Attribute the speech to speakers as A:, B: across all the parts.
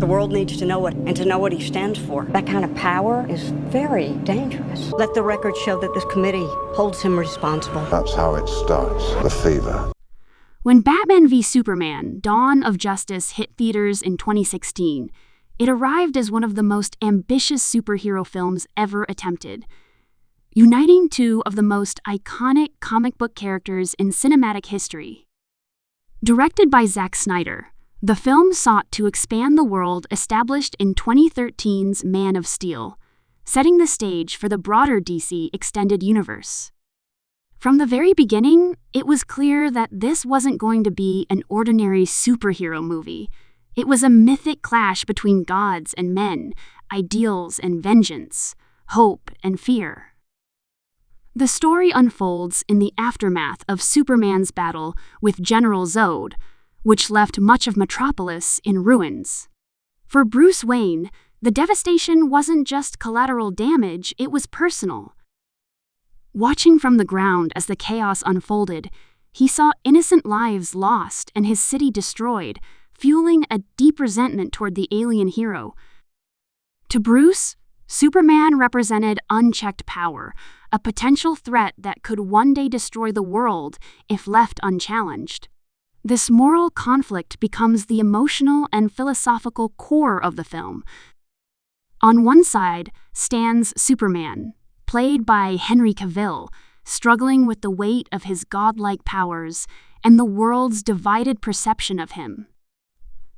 A: The world needs to know it, and to know what he stands for. That kind of power is very dangerous. Let the record show that this committee holds him responsible.
B: That's how it starts, the fever.
C: When Batman v Superman: Dawn of Justice hit theaters in 2016, it arrived as one of the most ambitious superhero films ever attempted, uniting two of the most iconic comic book characters in cinematic history. Directed by Zack Snyder, the film sought to expand the world established in 2013's Man of Steel, setting the stage for the broader DC extended universe. From the very beginning, it was clear that this wasn't going to be an ordinary superhero movie. It was a mythic clash between gods and men, ideals and vengeance, hope and fear. The story unfolds in the aftermath of Superman's battle with General Zod, which left much of Metropolis in ruins. For Bruce Wayne, the devastation wasn't just collateral damage, it was personal. Watching from the ground as the chaos unfolded, he saw innocent lives lost and his city destroyed, fueling a deep resentment toward the alien hero. To Bruce, Superman represented unchecked power, a potential threat that could one day destroy the world if left unchallenged. This moral conflict becomes the emotional and philosophical core of the film. On one side stands Superman, played by Henry Cavill, struggling with the weight of his godlike powers and the world's divided perception of him.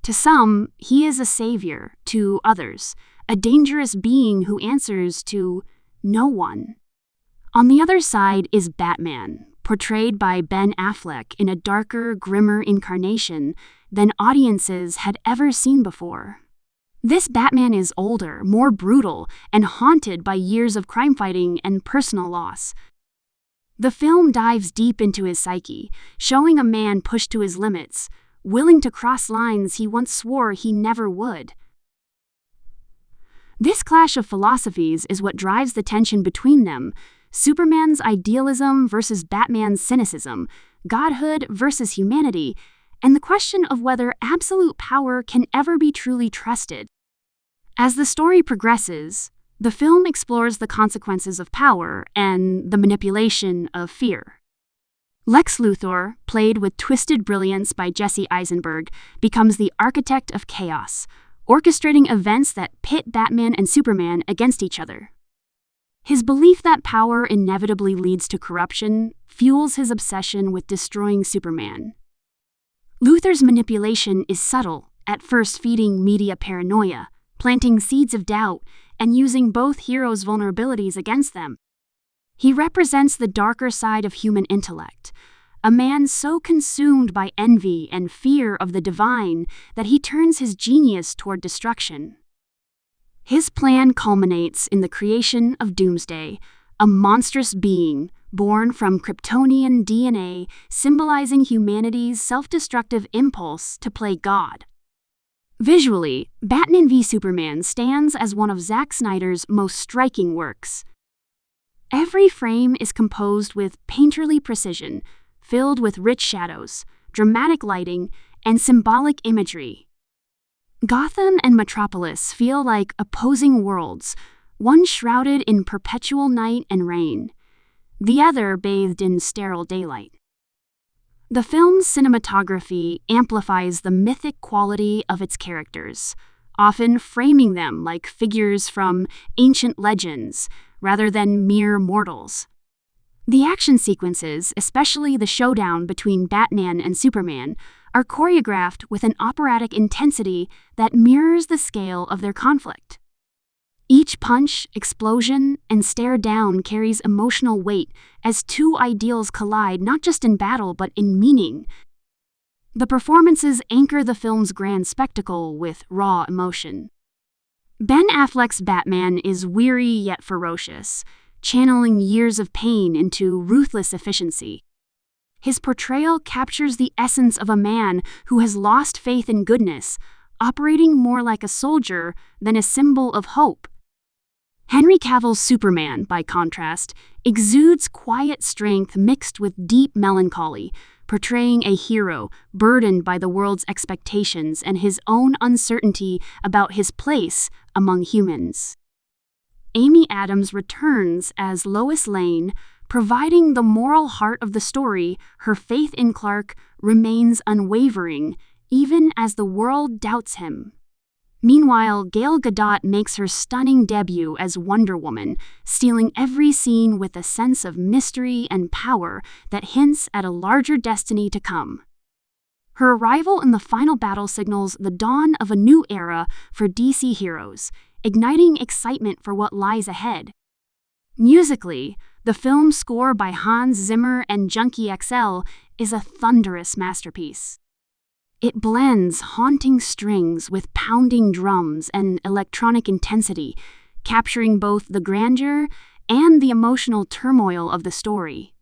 C: To some, he is a savior; to others, a dangerous being who answers to no one. On the other side is Batman, portrayed by Ben Affleck in a darker, grimmer incarnation than audiences had ever seen before. This Batman is older, more brutal, and haunted by years of crime fighting and personal loss. The film dives deep into his psyche, showing a man pushed to his limits, willing to cross lines he once swore he never would. This clash of philosophies is what drives the tension between them: Superman's idealism versus Batman's cynicism, godhood versus humanity, and the question of whether absolute power can ever be truly trusted. As the story progresses, the film explores the consequences of power and the manipulation of fear. Lex Luthor, played with twisted brilliance by Jesse Eisenberg, becomes the architect of chaos, orchestrating events that pit Batman and Superman against each other. His belief that power inevitably leads to corruption fuels his obsession with destroying Superman. Luthor's manipulation is subtle, at first feeding media paranoia, planting seeds of doubt, and using both heroes' vulnerabilities against them. He represents the darker side of human intellect, a man so consumed by envy and fear of the divine that he turns his genius toward destruction. His plan culminates in the creation of Doomsday, a monstrous being born from Kryptonian DNA, symbolizing humanity's self-destructive impulse to play God. Visually, Batman v Superman stands as one of Zack Snyder's most striking works. Every frame is composed with painterly precision, filled with rich shadows, dramatic lighting, and symbolic imagery. Gotham and Metropolis feel like opposing worlds, one shrouded in perpetual night and rain, the other bathed in sterile daylight. The film's cinematography amplifies the mythic quality of its characters, often framing them like figures from ancient legends rather than mere mortals. The action sequences, especially the showdown between Batman and Superman, are choreographed with an operatic intensity that mirrors the scale of their conflict. Each punch, explosion, and stare down carries emotional weight as two ideals collide not just in battle but in meaning. The performances anchor the film's grand spectacle with raw emotion. Ben Affleck's Batman is weary yet ferocious, channeling years of pain into ruthless efficiency. His portrayal captures the essence of a man who has lost faith in goodness, operating more like a soldier than a symbol of hope. Henry Cavill's Superman, by contrast, exudes quiet strength mixed with deep melancholy, portraying a hero burdened by the world's expectations and his own uncertainty about his place among humans. Amy Adams returns as Lois Lane, providing the moral heart of the story. Her faith in Clark remains unwavering, even as the world doubts him. Meanwhile, Gal Gadot makes her stunning debut as Wonder Woman, stealing every scene with a sense of mystery and power that hints at a larger destiny to come. Her arrival in the final battle signals the dawn of a new era for DC heroes, igniting excitement for what lies ahead. Musically, the film's score by Hans Zimmer and Junkie XL is a thunderous masterpiece. It blends haunting strings with pounding drums and electronic intensity, capturing both the grandeur and the emotional turmoil of the story.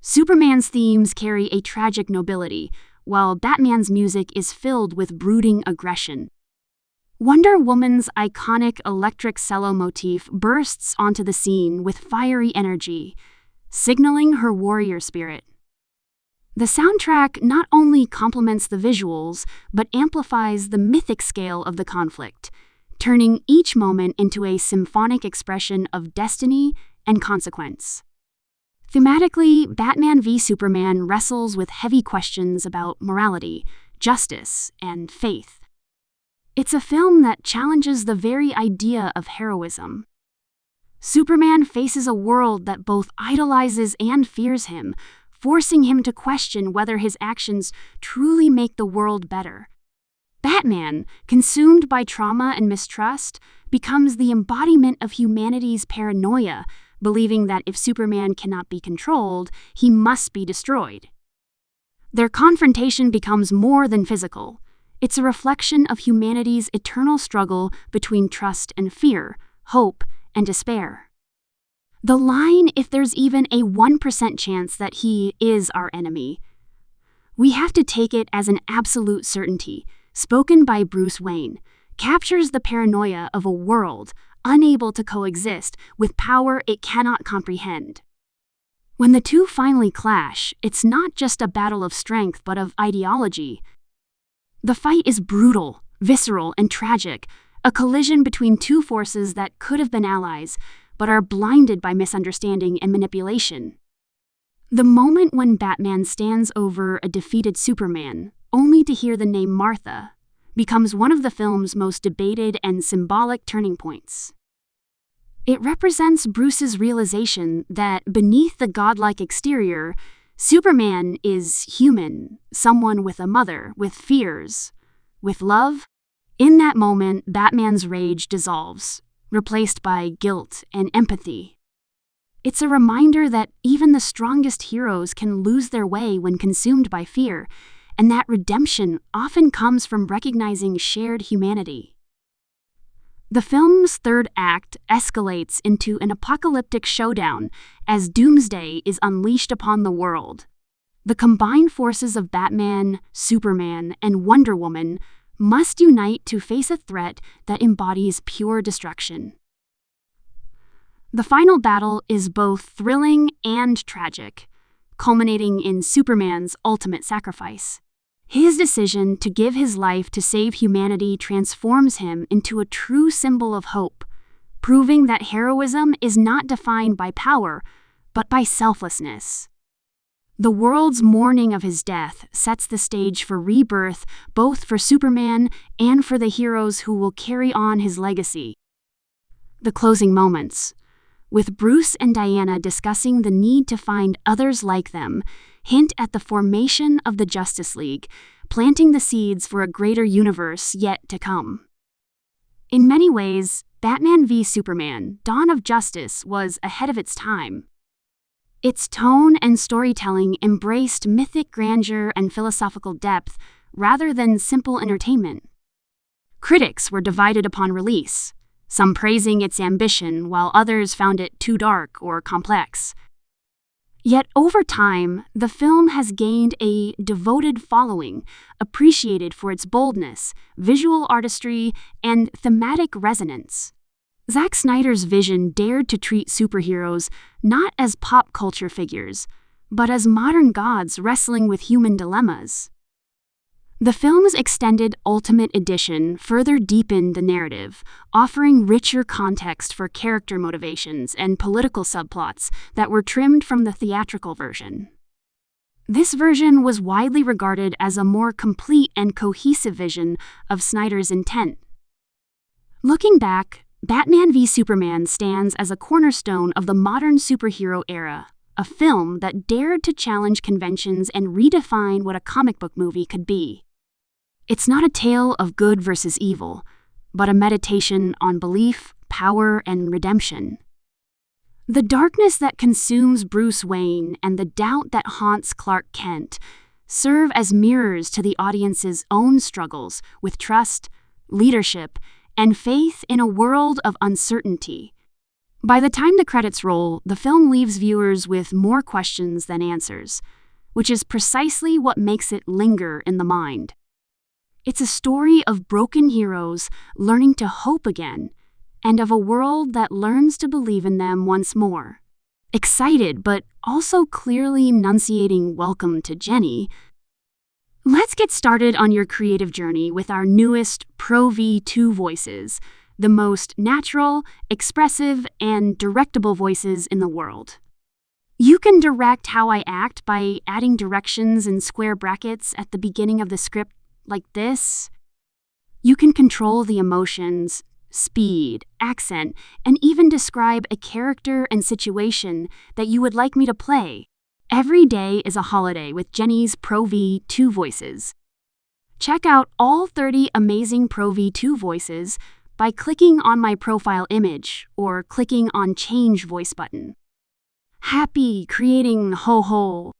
C: Superman's themes carry a tragic nobility, while Batman's music is filled with brooding aggression. Wonder Woman's iconic electric cello motif bursts onto the scene with fiery energy, signaling her warrior spirit. The soundtrack not only complements the visuals, but amplifies the mythic scale of the conflict, turning each moment into a symphonic expression of destiny and consequence. Thematically, Batman v Superman wrestles with heavy questions about morality, justice, and faith. It's a film that challenges the very idea of heroism. Superman faces a world that both idolizes and fears him, forcing him to question whether his actions truly make the world better. Batman, consumed by trauma and mistrust, becomes the embodiment of humanity's paranoia, believing that if Superman cannot be controlled, he must be destroyed. Their confrontation becomes more than physical. It's a reflection of humanity's eternal struggle between trust and fear, hope and despair. The line, "If there's even a 1% chance that he is our enemy," we have to take it as an absolute certainty, spoken by Bruce Wayne, captures the paranoia of a world unable to coexist with power it cannot comprehend. When the two finally clash, it's not just a battle of strength but of ideology. The fight is brutal, visceral, and tragic, a collision between two forces that could have been allies, but are blinded by misunderstanding and manipulation. The moment when Batman stands over a defeated Superman, only to hear the name Martha, becomes one of the film's most debated and symbolic turning points. It represents Bruce's realization that beneath the godlike exterior, Superman is human, someone with a mother, with fears, with love. In that moment, Batman's rage dissolves, replaced by guilt and empathy. It's a reminder that even the strongest heroes can lose their way when consumed by fear, and that redemption often comes from recognizing shared humanity. The film's third act escalates into an apocalyptic showdown as doomsday is unleashed upon the world. The combined forces of Batman, Superman, and Wonder Woman must unite to face a threat that embodies pure destruction. The final battle is both thrilling and tragic, culminating in Superman's ultimate sacrifice. His decision to give his life to save humanity transforms him into a true symbol of hope, proving that heroism is not defined by power, but by selflessness. The world's mourning of his death sets the stage for rebirth, both for Superman and for the heroes who will carry on his legacy. The closing moments, with Bruce and Diana discussing the need to find others like them, hint at the formation of the Justice League, planting the seeds for a greater universe yet to come. In many ways, Batman v Superman: Dawn of Justice was ahead of its time. Its tone and storytelling embraced mythic grandeur and philosophical depth rather than simple entertainment. Critics were divided upon release, some praising its ambition while others found it too dark or complex. Yet over time, the film has gained a devoted following, appreciated for its boldness, visual artistry, and thematic resonance. Zack Snyder's vision dared to treat superheroes not as pop culture figures, but as modern gods wrestling with human dilemmas. The film's extended Ultimate Edition further deepened the narrative, offering richer context for character motivations and political subplots that were trimmed from the theatrical version. This version was widely regarded as a more complete and cohesive vision of Snyder's intent. Looking back, Batman v Superman stands as a cornerstone of the modern superhero era, a film that dared to challenge conventions and redefine what a comic book movie could be. It's not a tale of good versus evil, but a meditation on belief, power, and redemption. The darkness that consumes Bruce Wayne and the doubt that haunts Clark Kent serve as mirrors to the audience's own struggles with trust, leadership, and faith in a world of uncertainty. By the time the credits roll, the film leaves viewers with more questions than answers, which is precisely what makes it linger in the mind. It's a story of broken heroes learning to hope again, and of a world that learns to believe in them once more. Excited, but also clearly enunciating welcome to Jenny, let's get started on your creative journey with our newest Pro V2 voices, the most natural, expressive, and directable voices in the world. You can direct how I act by adding directions in square brackets at the beginning of the script like this. You can control the emotions, speed, accent, and even describe a character and situation that you would like me to play. Every day is a holiday with Jenny's Pro V2 voices. Check out all 30 amazing Pro V2 voices by clicking on my profile image or clicking on Change Voice button. Happy creating ho ho!